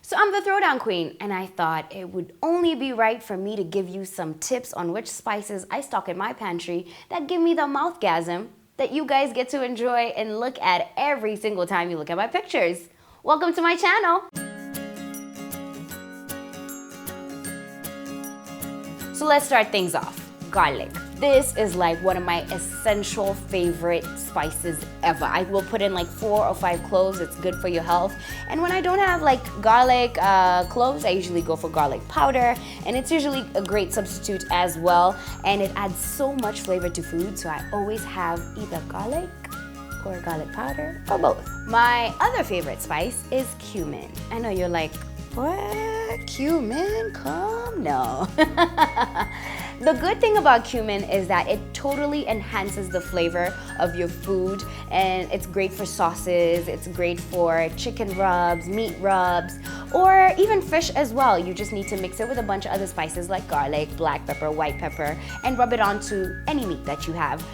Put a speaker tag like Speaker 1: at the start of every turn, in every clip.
Speaker 1: So I'm the Throwdown Queen, and I thought it would only be right for me to give you some tips on which spices I stock in my pantry that give me the mouthgasm that you guys get to enjoy and look at every single time you look at my pictures. Welcome to my channel. So let's start things off. Garlic. This is like one of my essential favorite spices ever. I will put in like 4 or 5 cloves. It's good for your health. And when I don't have like garlic cloves, I usually go for garlic powder, and it's usually a great substitute as well. And it adds so much flavor to food, so I always have either garlic or garlic powder or both. My other favorite spice is cumin. I know you're like, what? Cumin? Come? No. The good thing about cumin is that it totally enhances the flavor of your food, and it's great for sauces, it's great for chicken rubs, meat rubs, or even fish as well. You just need to mix it with a bunch of other spices like garlic, black pepper, white pepper, and rub it onto any meat that you have.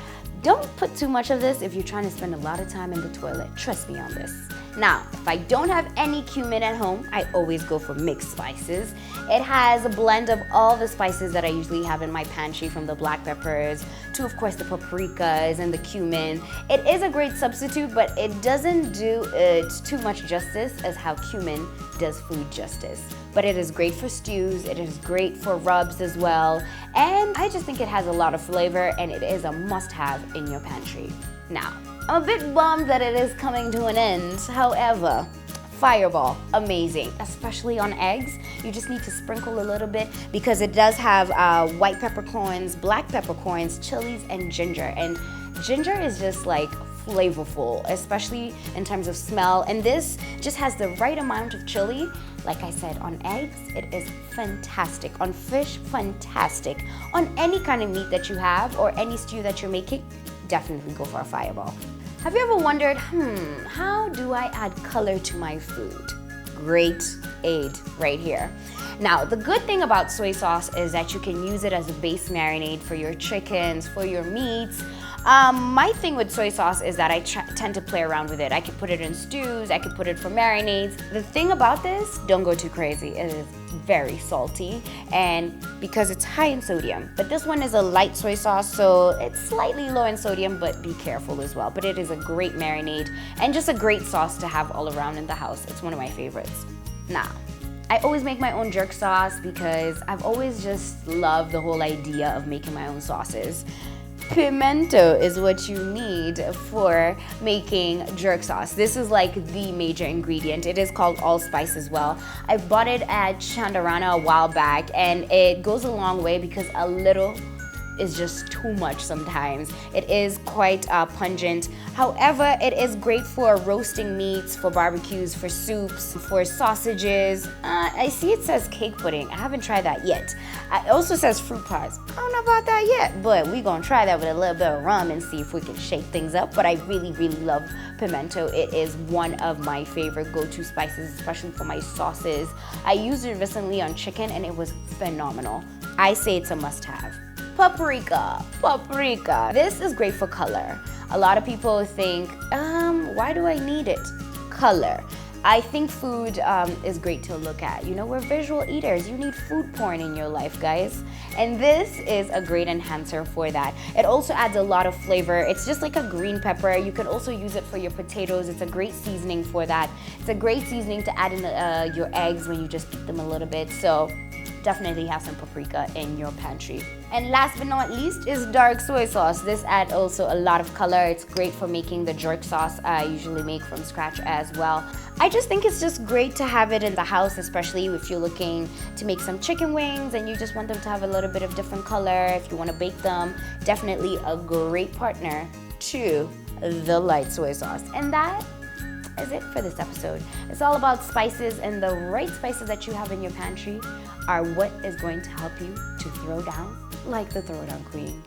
Speaker 1: Don't put too much of this if you're trying to spend a lot of time in the toilet. Trust me on this. Now, if I don't have any cumin at home, I always go for mixed spices. It has a blend of all the spices that I usually have in my pantry, from the black peppers to, of course, the paprikas and the cumin. It is a great substitute, but it doesn't do it too much justice as how cumin does food justice. But it is great for stews, it is great for rubs as well, and I just think it has a lot of flavor, and it is a must-have in your pantry. Now, I'm a bit bummed that it is coming to an end. However, Fireball, amazing, especially on eggs. You just need to sprinkle a little bit because it does have white peppercorns, black peppercorns, chilies, and ginger. And ginger is just like flavorful, especially in terms of smell. And this just has the right amount of chili. Like I said, on eggs, it is fantastic. On fish, fantastic. On any kind of meat that you have or any stew that you're making, definitely go for a Fireball. Have you ever wondered, how do I add color to my food? Great aid right here. Now, the good thing about soy sauce is that you can use it as a base marinade for your chickens, for your meats. My thing with soy sauce is that I tend to play around with it. I could put it in stews, I could put it for marinades. The thing about this, don't go too crazy. It is very salty, and because it's high in sodium. But this one is a light soy sauce, so it's slightly low in sodium, but be careful as well. But it is a great marinade and just a great sauce to have all around in the house. It's one of my favorites. Now, I always make my own jerk sauce because I've always just loved the whole idea of making my own sauces. Pimento is what you need for making jerk sauce. This is like the major ingredient. It is called allspice as well. I bought it at Chandarana a while back, and it goes a long way because a little is just too much sometimes. It is quite pungent. However, it is great for roasting meats, for barbecues, for soups, for sausages. I see it says cake pudding. I haven't tried that yet. It also says fruit pies. I don't know about that yet, but we're gonna try that with a little bit of rum and see if we can shake things up. But I really, really love pimento. It is one of my favorite go-to spices, especially for my sauces. I used it recently on chicken and it was phenomenal. I say it's a must-have. Paprika. This is great for color. A lot of people think, why do I need it? Color. I think food is great to look at. You know, we're visual eaters. You need food porn in your life, guys. And this is a great enhancer for that. It also adds a lot of flavor. It's just like a green pepper. You could also use it for your potatoes. It's a great seasoning for that. It's a great seasoning to add in your eggs when you just beat them a little bit. So definitely have some paprika in your pantry. And last but not least is dark soy sauce. This adds also a lot of color. It's great for making the jerk sauce I usually make from scratch as well. I just think it's just great to have it in the house, especially if you're looking to make some chicken wings and you just want them to have a little bit of different color. If you want to bake them, definitely a great partner to the light soy sauce. And that is it for this episode. It's all about spices, and the right spices that you have in your pantry are what is going to help you to throw down like the Throwdown Queen.